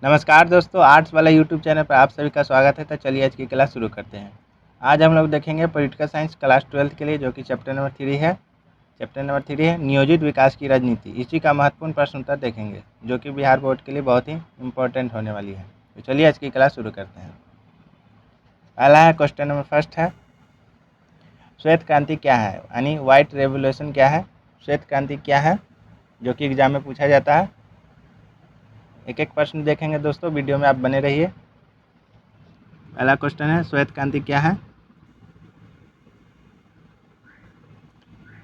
नमस्कार दोस्तों, आर्ट्स वाला यूट्यूब चैनल पर आप सभी का स्वागत है। तो चलिए आज की क्लास शुरू करते हैं। आज हम लोग देखेंगे पॉलिटिकल साइंस क्लास 12 के लिए, जो कि चैप्टर नंबर 3 है। चैप्टर नंबर 3 है नियोजित विकास की राजनीति। इसी का महत्वपूर्ण प्रश्न उत्तर देखेंगे, जो कि बिहार बोर्ड के लिए बहुत ही इंपॉर्टेंट होने वाली है। तो चलिए आज की क्लास शुरू करते हैं। पहला है क्वेश्चन नंबर फर्स्ट है, श्वेत क्रांति क्या है, यानी व्हाइट रेवोल्यूशन क्या है, श्वेत क्रांति क्या है, जो कि एग्जाम में पूछा जाता है। एक एक प्रश्न देखेंगे दोस्तों, वीडियो में आप बने रहिए। पहला क्वेश्चन है, श्वेत क्रांति क्या है।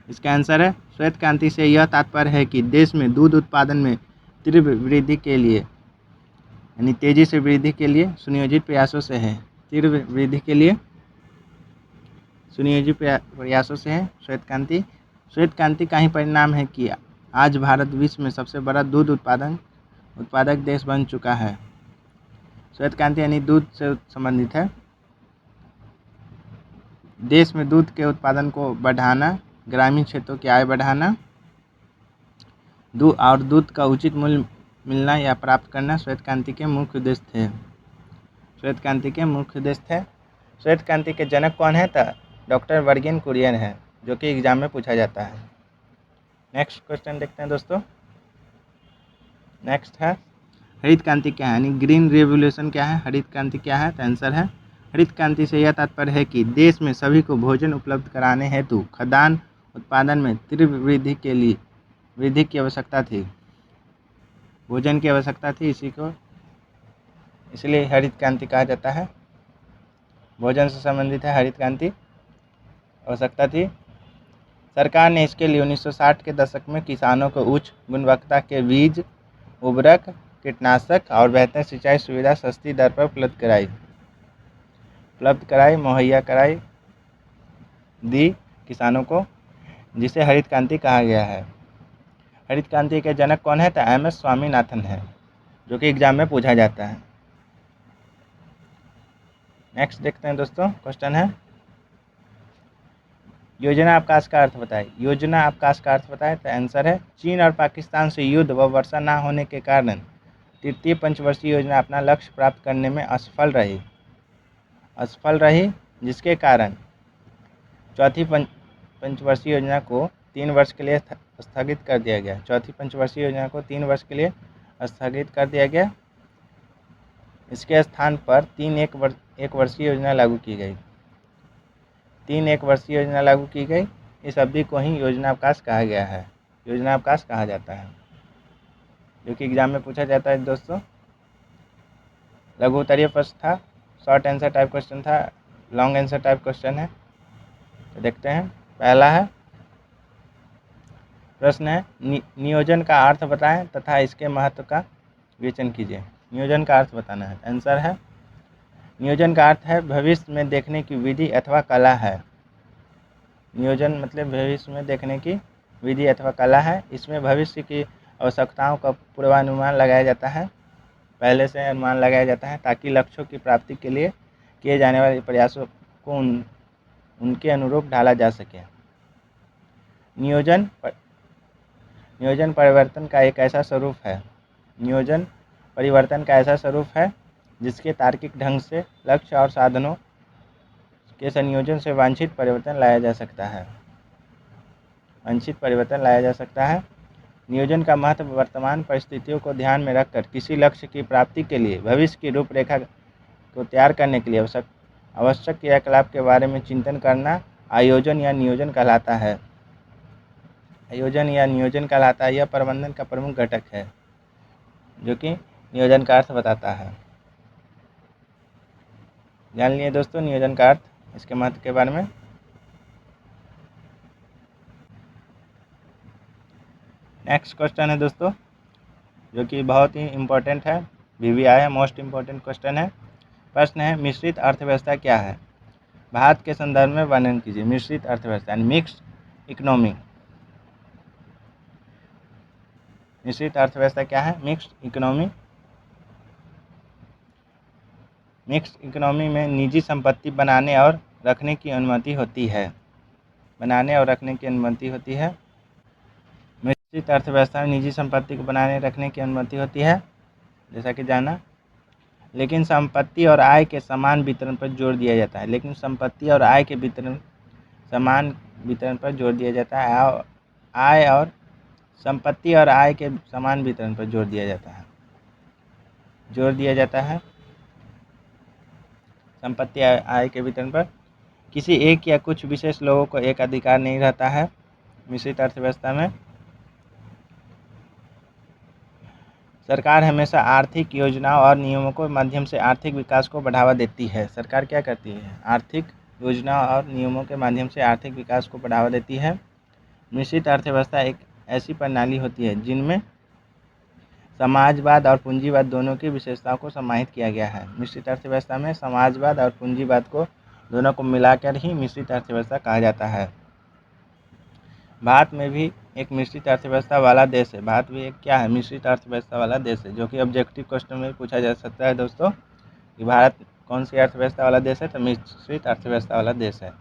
इसका आंसर है, श्वेत क्रांति से यह तात्पर्य है कि देश में दूध उत्पादन में तीव्र वृद्धि के लिए, यानी तेजी से वृद्धि के लिए सुनियोजित प्रयासों से है। तीव्र वृद्धि के लिए सुनियोजित प्रयासों से है श्वेत क्रांति। श्वेत क्रांति का ही परिणाम है कि आज भारत विश्व में सबसे बड़ा दूध उत्पादक देश बन चुका है। श्वेत क्रांति यानी दूध से संबंधित है। देश में दूध के उत्पादन को बढ़ाना, ग्रामीण क्षेत्रों की आय बढ़ाना, दूध का उचित मूल्य मिलना या प्राप्त करना श्वेत क्रांति के मुख्य उद्देश्य थे। श्वेत क्रांति के मुख्य उद्देश्य थे। श्वेत क्रांति के जनक कौन है? तो डॉक्टर वर्गीन कुरियन है, जो कि एग्जाम में पूछा जाता है। नेक्स्ट क्वेश्चन देखते हैं दोस्तों। नेक्स्ट है, हरित क्रांति क्या है, यानी ग्रीन रेवोल्यूशन क्या है, हरित क्रांति क्या है। तो आंसर है, हरित क्रांति से यह तात्पर्य है कि देश में सभी को भोजन उपलब्ध कराने हेतु खाद्यान्न उत्पादन में तीव्र वृद्धि की आवश्यकता थी। भोजन की आवश्यकता थी, इसलिए हरित क्रांति कहा जाता है। भोजन से संबंधित है हरित क्रांति, आवश्यकता थी। सरकार ने इसके लिए 1960 के दशक में किसानों को उच्च गुणवत्ता के बीज, उर्वरक, कीटनाशक और बेहतर सिंचाई सुविधा सस्ती दर पर मुहैया कराई दी किसानों को, जिसे हरित क्रांति कहा गया है। हरित क्रांति के जनक कौन है? तो एम.एस. स्वामीनाथन है, जो कि एग्जाम में पूछा जाता है। नेक्स्ट देखते हैं दोस्तों। क्वेश्चन है, योजना अवकाश का अर्थ बताएं। योजना अवकाश का अर्थ बताएं। तो आंसर है, चीन और पाकिस्तान से युद्ध व वर्षा न होने के कारण तृतीय पंचवर्षीय योजना अपना लक्ष्य प्राप्त करने में असफल रही, जिसके कारण चौथी पंचवर्षीय योजना को 3 वर्ष के लिए स्थगित कर दिया गया। चौथी पंचवर्षीय योजना को 3 वर्ष के लिए स्थगित कर दिया गया। इसके स्थान पर 3 एक वर्षीय योजना लागू की गई। 3 एक वर्षीय योजना लागू की गई। इस अवधि को ही योजना अवकाश कहा गया है, योजना अवकाश कहा जाता है, जो कि एग्जाम में पूछा जाता है दोस्तों। लघु उत्तरीय प्रश्न था, शॉर्ट आंसर टाइप क्वेश्चन था, लॉन्ग आंसर टाइप क्वेश्चन है। तो देखते हैं। पहला है, प्रश्न है, नियोजन का अर्थ बताएं तथा इसके महत्व का विवेचन कीजिए। नियोजन का अर्थ बताना है। आंसर है, नियोजन का अर्थ है भविष्य में देखने की विधि अथवा कला है। नियोजन मतलब भविष्य में देखने की विधि अथवा कला है। इसमें भविष्य की आवश्यकताओं का पूर्वानुमान लगाया जाता है, पहले से अनुमान लगाया जाता है, ताकि लक्ष्यों की प्राप्ति के लिए किए जाने वाले प्रयासों को उनके अनुरूप ढाला जा सके। नियोजन परिवर्तन का एक ऐसा स्वरूप है। नियोजन परिवर्तन का ऐसा स्वरूप है जिसके तार्किक ढंग से लक्ष्य और साधनों के संयोजन से वांछित परिवर्तन लाया जा सकता है। नियोजन का महत्व वर्तमान परिस्थितियों को ध्यान में रखकर किसी लक्ष्य की प्राप्ति के लिए भविष्य की रूपरेखा को तैयार करने के लिए आवश्यक क्रियाकलाप के बारे में चिंतन करना आयोजन या नियोजन कहलाता है। यह प्रबंधन का प्रमुख घटक है, जो कि नियोजन का अर्थ बताता है। जान लिए दोस्तों नियोजन का अर्थ, इसके महत्व के बारे में। नेक्स्ट क्वेश्चन है दोस्तों, जो कि बहुत ही इम्पोर्टेंट है, VVI है, मोस्ट इम्पोर्टेंट क्वेश्चन है। प्रश्न है, मिश्रित अर्थव्यवस्था क्या है? भारत के संदर्भ में वर्णन कीजिए। मिश्रित अर्थव्यवस्था यानी मिक्स्ड इकोनॉमी। मिश्रित अर्थव्यवस्था क्या है? Mixed economy. मिक्स्ड इकोनॉमी में निजी संपत्ति बनाने और रखने की अनुमति होती है। मिश्रित अर्थव्यवस्था में निजी संपत्ति को बनाने रखने की अनुमति होती है। जैसा कि जाना। लेकिन संपत्ति और आय के समान वितरण पर जोर दिया जाता है। लेकिन संपत्ति और आय के समान वितरण पर जोर दिया जाता है। आय और संपत्ति और आय के समान वितरण पर जोर दिया जाता है। संपत्ति आय के वितरण पर किसी एक या कुछ विशेष लोगों को एक अधिकार नहीं रहता है। मिश्रित अर्थव्यवस्था में सरकार हमेशा आर्थिक योजनाओं और नियमों के माध्यम से आर्थिक विकास को बढ़ावा देती है। सरकार क्या करती है? आर्थिक योजनाओं और नियमों के माध्यम से आर्थिक विकास को बढ़ावा देती है। मिश्रित अर्थव्यवस्था एक ऐसी प्रणाली होती है जिनमें समाजवाद और पूंजीवाद दोनों की विशेषताओं को समाहित किया गया है। मिश्रित अर्थव्यवस्था में समाजवाद और पूंजीवाद को दोनों को मिलाकर ही मिश्रित अर्थव्यवस्था कहा जाता है। भारत में भी एक मिश्रित अर्थव्यवस्था वाला देश है। भारत भी एक क्या है? मिश्रित अर्थव्यवस्था वाला देश है, जो कि ऑब्जेक्टिव क्वेश्चन में पूछा जा सकता है दोस्तों कि भारत कौन सी अर्थव्यवस्था वाला देश है? तो मिश्रित अर्थव्यवस्था वाला देश है।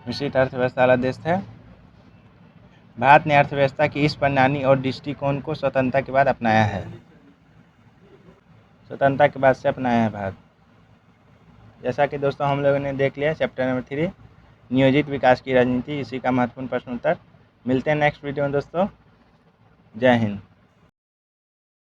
मिश्रित अर्थव्यवस्था वाला देश है। भारत ने अर्थव्यवस्था की इस प्रणाली और दृष्टिकोण को स्वतंत्रता के बाद अपनाया है। स्वतंत्रता के बाद से अपनाया है भारत। जैसा कि दोस्तों हम लोगों ने देख लिया चैप्टर नंबर 3 नियोजित विकास की राजनीति, इसी का महत्वपूर्ण प्रश्न उत्तर। मिलते हैं नेक्स्ट वीडियो में दोस्तों। जय हिंद।